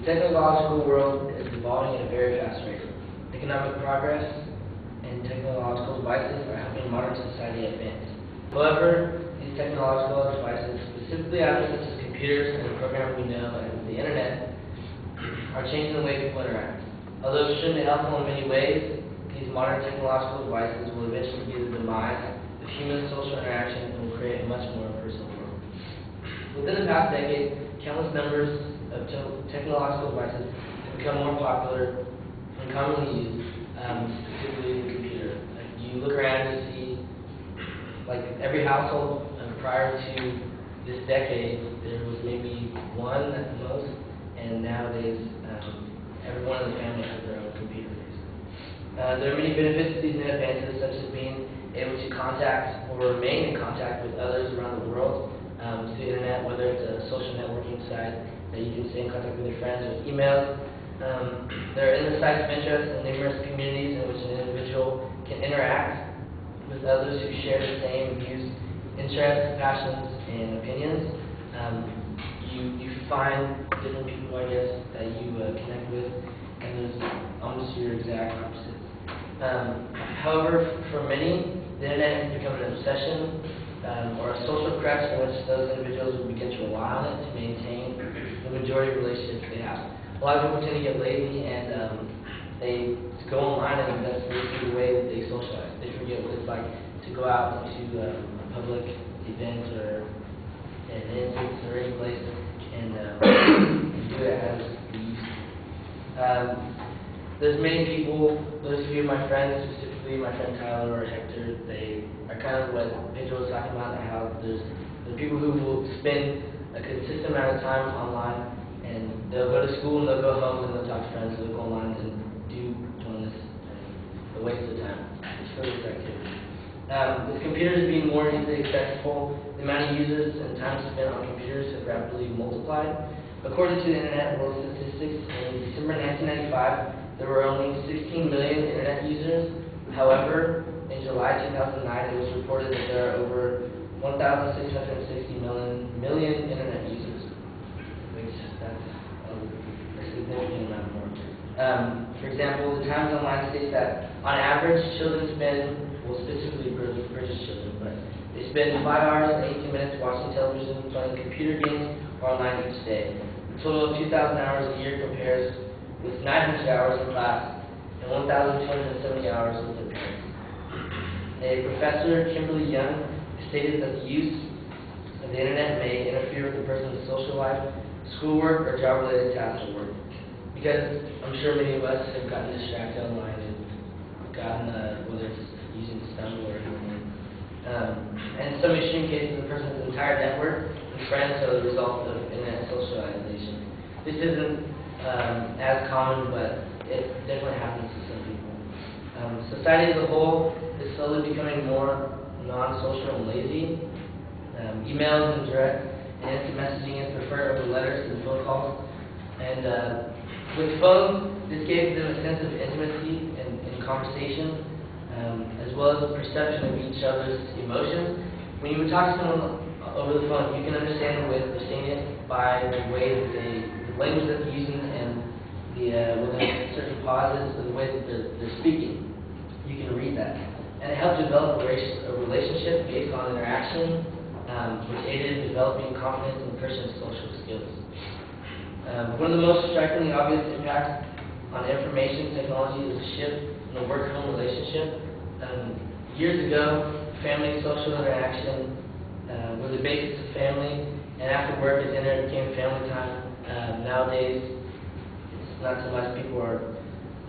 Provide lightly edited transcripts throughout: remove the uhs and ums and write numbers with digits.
The technological world is evolving at a very fast rate. Economic progress and technological devices are helping modern society advance. However, these technological devices, specifically items such as computers and the program we know as the Internet, are changing the way people interact. Although extremely helpful in many ways, these modern technological devices will eventually be the demise of human social interaction and will create a much more impersonal world. Within the past decade, countless numbers of technological devices have become more popular and commonly used, specifically the computer. Like you look around, you see, like every household prior to this decade, there was maybe one at the most, and nowadays everyone in the family has their own computer. There are many benefits to these new advances, such as being able to contact or remain in contact with others around the world through the Internet, whether it's a social networking site that you can stay in contact with your friends with emails. There are endless sites of interest and numerous communities in which an individual can interact with others who share the same views, interests, passions, and opinions. You find different people, I guess, that you connect with, and there's almost your exact opposites. However, for many, the Internet has become an obsession or a social crutch in which those individuals will begin to rely on it to maintain the majority of relationships they have. A lot of people tend to get lazy and they go online, and that's basically the way that they socialize. They forget what it's like to go out into a public event or an instance or any place and do it as we used to. There's many people, there's a few of my friends, specifically my friend Tyler or Hector, they are kind of what Pedro was talking about, how there's people who will spend a consistent amount of time online, and they'll go to school and they'll go home and they'll talk to friends, they'll go online and do pointless and a waste of time. It's frivolous activity. With computers being more easily accessible, the amount of users and time spent on computers have rapidly multiplied. According to the Internet World Statistics, in December 1995, there were only 16 million Internet users. However, in July 2009, it was reported that there are over 1,660 million Internet users, which that's a significant amount more. For example, the Times Online states that on average, children spend, well, specifically British children, but they spend 5 hours and 18 minutes watching television, playing computer games, or online each day. A total of 2,000 hours a year compares with 900 hours in class and 1,270 hours with their parents. A professor, Kimberly Young, stated that the use of the Internet may interfere with a person's social life, schoolwork, or job-related tasks at work. Because I'm sure many of us have gotten distracted online and gotten, whether it's using Stumble or anything. And in some extreme cases, a person's entire network and friends are the result of Internet socialization. This isn't as common, but it definitely happens to some people. Society as a whole is slowly becoming more non-social and lazy. Emails and direct and instant messaging is preferred over letters and phone calls. And with phones, this gave them a sense of intimacy and conversation, as well as a perception of each other's emotions. When you would talk to someone over the phone, you can understand the way that they're saying it by the way that the language that they're using and when there's certain pauses and the way that they're speaking. You can read that. And it helped develop a relationship based on interaction, which aided in developing confidence in a person's social skills. One of the most strikingly obvious impacts on information technology is a shift in the work-home relationship. Years ago, family social interaction was the basis of family, and after work at dinner it became family time. Nowadays, it's not so much. People are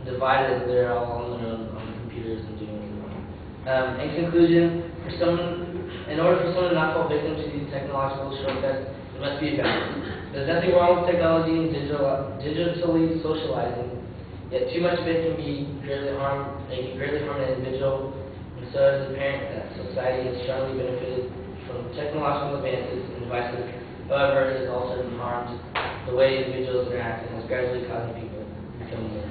divided; they're all on their own on computers and doing what they want. In conclusion, in order for someone to not fall victim to these technological shortcuts, there must be a balance. There's nothing wrong with technology and digitally socializing, yet too much of it can greatly harm an individual. And so, as a parent, that society has strongly benefited from technological advances and devices. However, it has also harmed the way individuals interact and has gradually caused people to become more